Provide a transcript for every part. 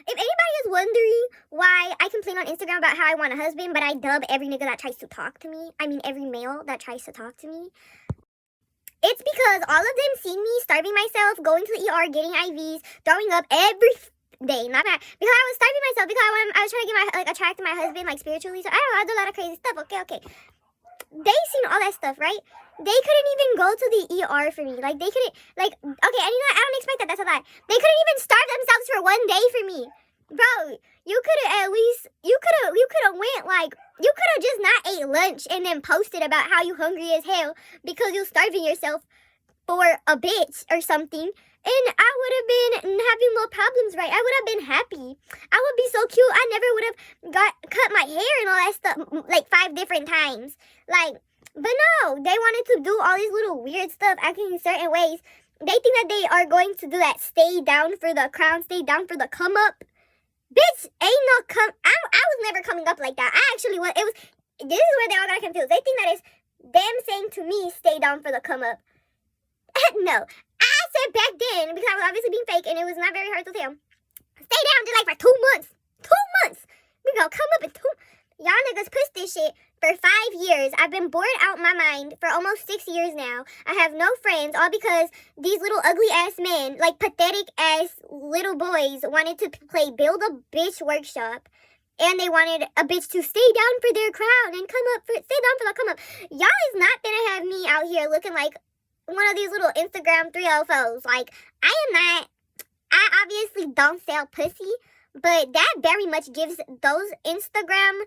If anybody is wondering why I complain on Instagram about how I want a husband, but I dub every nigga that tries to talk to me, I mean every male that tries to talk to me, it's because all of them see me starving myself, going to the ER, getting IVs, throwing up every day. Not bad. Because I was starving myself because I was trying to get attract my husband spiritually. So I don't know, I do a lot of crazy stuff. Okay. They seen all that stuff, right? They couldn't even go to the ER for me. They couldn't, okay, and I don't expect that. That's a lie. They couldn't even starve themselves for one day for me. Bro, you could have at least, you could have went, you could have just not ate lunch and then posted about how you hungry as hell because you're starving yourself for a bitch or something. And I would have been having no problems, right? I would have been happy. I would be so cute. I never would have cut my hair and all that stuff 5 different times. But no, they wanted to do all these little weird stuff, acting in certain ways. They think that they are going to do that stay down for the crown, stay down for the come up. Bitch, ain't no come. I was never coming up like that. I actually was. This is where they all got confused. They think that it's them saying to me, stay down for the come up. No. I said back then, because I was obviously being fake and it was not very hard to tell. Stay down just for 2 months. 2 months. We gonna come up in 2. Y'all niggas pushed this shit for 5 years. I've been bored out my mind for almost 6 years now. I have no friends, all because these little ugly ass men, pathetic ass little boys, wanted to play Build a Bitch Workshop. And they wanted a bitch to stay down for their crown and stay down for the come up. Y'all is not gonna have me out here looking like one of these little Instagram 304s. I am not. I obviously don't sell pussy, but that very much gives those Instagram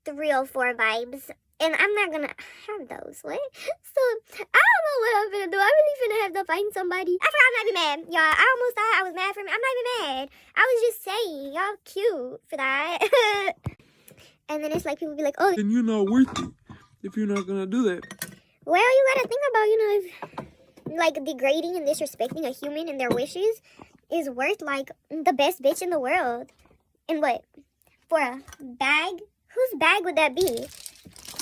304 vibes. And I'm not gonna have those. What? So, I don't know what I'm gonna do. I really finna have to find somebody. I forgot I'm not even mad. Y'all, I almost thought I was mad for me. I'm not even mad. I was just saying, y'all cute for that. And then it's people be like, oh. Then you're not worth it if you're not gonna do that. Well, you gotta think about, if, degrading and disrespecting a human and their wishes is worth, the best bitch in the world. And what? For a bag? Whose bag would that be?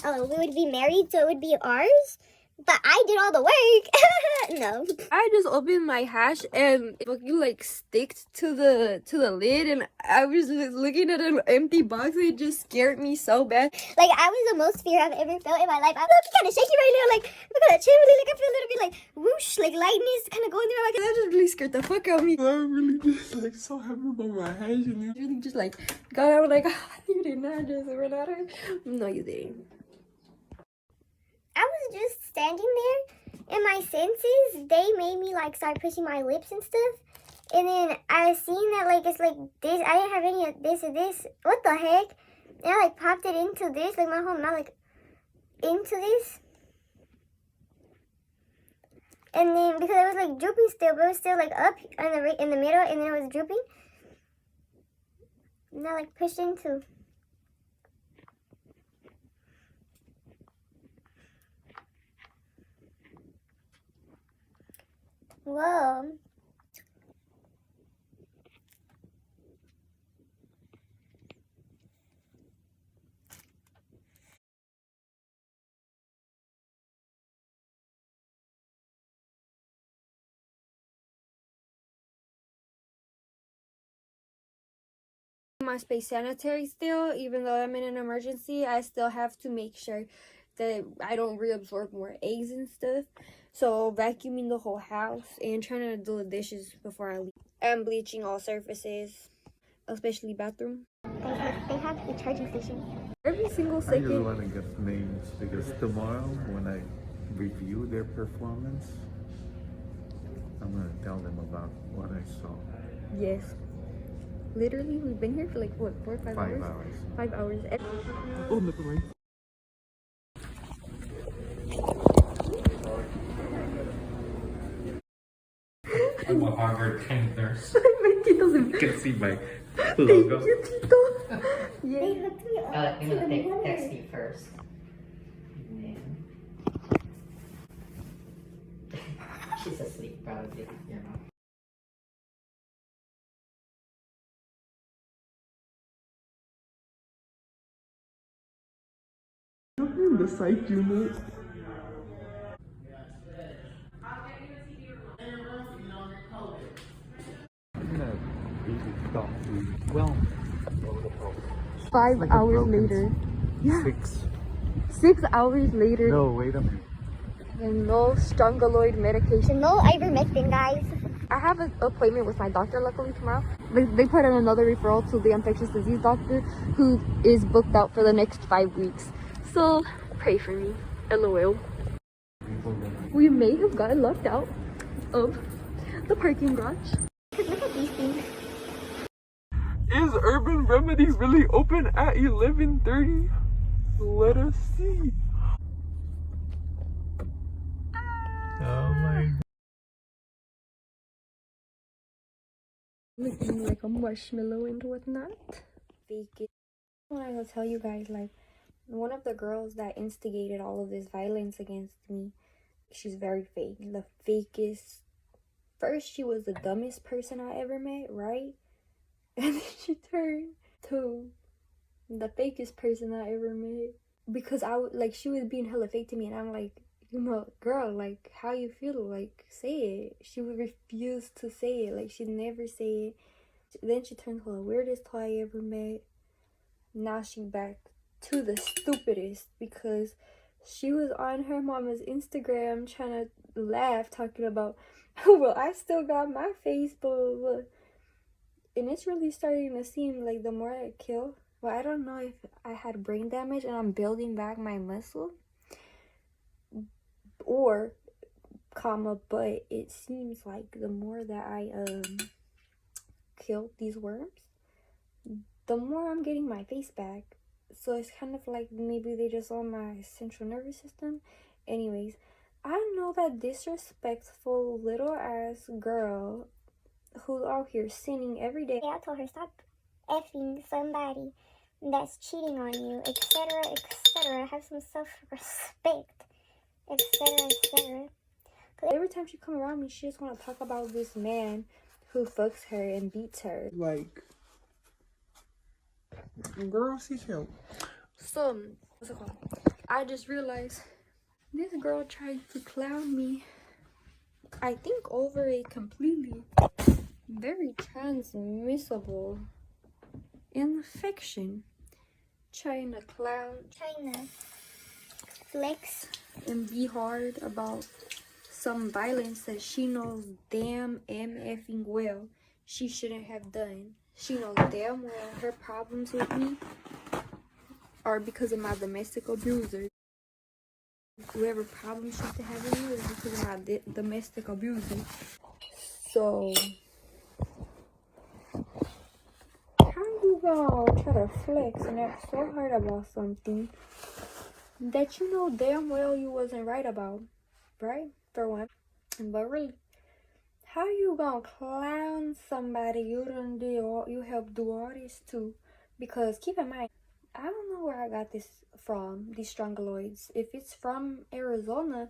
Oh, we would be married, so it would be ours? But I did all the work. No. I just opened my hash and it fucking sticked to the lid, and I was just looking at an empty box and it just scared me so bad. I was the most fear I've ever felt in my life. I'm kind of shaky right now. Look at that chin. Really, I feel a little bit whoosh, lightness kind of going through my. That just really scared the fuck out of me. I really just so happy about my hash, and I really just got out you did not just run out of. No, you didn't. I was just standing there, and my senses, they made me start pushing my lips and stuff. And then I seen that it's this. I didn't have any of this or this. What the heck? And I popped it into this, my whole mouth into this. And then because it was drooping still, but it was still up in the middle, and then it was drooping. And I pushed into. Whoa. My space sanitary still, even though I'm in an emergency, I still have to make sure that I don't reabsorb more eggs and stuff. So vacuuming the whole house and trying to do the dishes before I leave. I'm bleaching all surfaces, especially bathroom. They have the charging station. Every single I just second. want to get names because tomorrow when I review their performance, I'm going to tell them about what I saw. Yes. Literally, we've been here for 4 or 5 hours? 5 hours. 5 hours. oh, never mind. I'm a Harvard trained nurse. My Tito's You can see my logo. Thank you, Tito. They Yeah. hooked me up I'm to gonna the take mirror. text you first. And then she's asleep probably, you know. In the psych unit. I'm going to talk to Well, 5 like a hours broken later. Yeah. 6. 6 hours later. No, wait a minute. And no Strongyloid medication. No ivermectin, guys. I have an appointment with my doctor luckily tomorrow. They put in another referral to the infectious disease doctor who is booked out for the next 5 weeks. So pray for me. LOL. We may have gotten locked out of the parking garage. Look at these things. Is Urban Remedies really open at 11:30? Let us see. Oh my. Looking like a marshmallow and whatnot. Fake it. I want to tell you guys, like, one of the girls that instigated all of this violence against me, she's very fake. The fakest. First, she was the dumbest person I ever met, right? And then she turned to the fakest person I ever met. Because she was being hella fake to me, and I'm like, you know, girl, like, how you feel? Like, say it. She would refuse to say it. Like, she'd never say it. Then she turned to the weirdest toy I ever met. Now she back to the stupidest because she was on her mama's Instagram trying to laugh, talking about, well, I still got my face, blah, blah, blah. And it's really starting to seem like the more I kill, well, I don't know if I had brain damage and I'm building back my muscle, or but it seems like the more that I kill these worms, the more I'm getting my face back. So it's kind of like maybe they just on my central nervous system. Anyways, I know that disrespectful little ass girl who's out here sinning every day. Yeah, I told her stop effing somebody that's cheating on you, etc., etc. Have some self-respect, etc., etc. Every time she come around me, she just want to talk about this man who fucks her and beats her. Like, girl, seek help. So, what's it called? I just realized this girl tried to clown me, I think, over a completely very transmissible infection. Trying to clown, Trying to flex. and be hard about some violence that she knows damn effing well she shouldn't have done. She knows damn well her problems with me are because of my domestic abuser. Whoever problems she's having with is because of my domestic abuser. So, how you gonna try to flex and act so hard about something that you know damn well you wasn't right about, right? For one. But really, how you gonna clown somebody you helped do all this to? Because keep in mind, I don't know where I got this from, these Strongyloids. If it's from Arizona,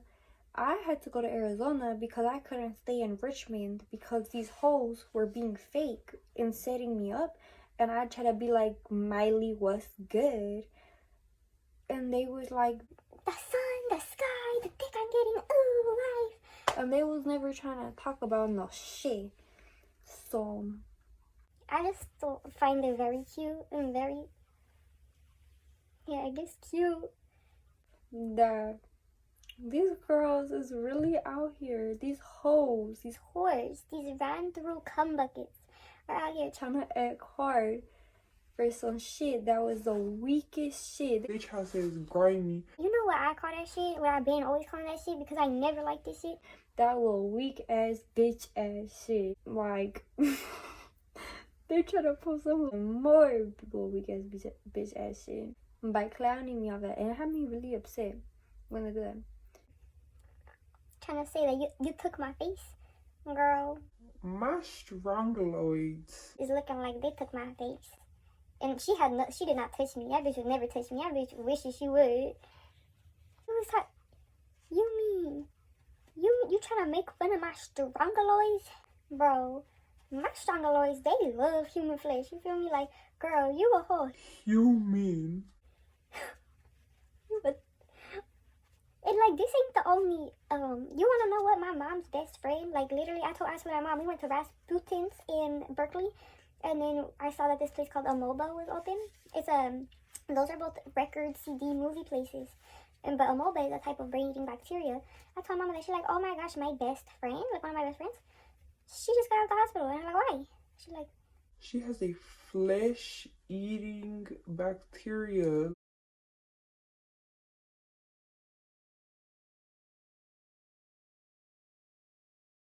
I had to go to Arizona because I couldn't stay in Richmond because these hoes were being fake and setting me up. And I tried to be like, Miley, what's good? And they was like, The sun, the sky, the dick I'm getting, ooh, life. and they was never trying to talk about no shit. So, I just find it very cute and very, yeah, I guess cute. that these girls is really out here, these hoes, these Whores, these ran through cum buckets are out here trying to act hard for some shit that was the weakest shit. Bitch house is grimy. You know what I call that shit? What I've been always calling that shit because I never liked this shit. That little weak ass bitch ass shit. Like, they try to pull some more little weak ass bitch ass shit by clowning me on that, and it had me really upset when they do that. Trying to say that you took my face, girl. My Strongyloids. Is looking like they took my face. And she did not touch me. That bitch would never touch me. That bitch wishes she would. It was like, you trying to make fun of my Strongyloids? Bro, my Strongyloids, they love human flesh. You feel me? Like, girl, you a hoe. Human. But, and like, this ain't the only, you want to know what my mom's best friend, like, literally, I told my mom, we went to Rasputin's in Berkeley, And then I saw that this place called Amoeba was open. It's those are both record, CD, movie places. But Amoeba is a type of brain-eating bacteria. I told Mama that. She's like, oh my gosh, my best friend, like one of my best friends, she just got out of the hospital. And I'm like, why? She's like, She has a flesh-eating bacteria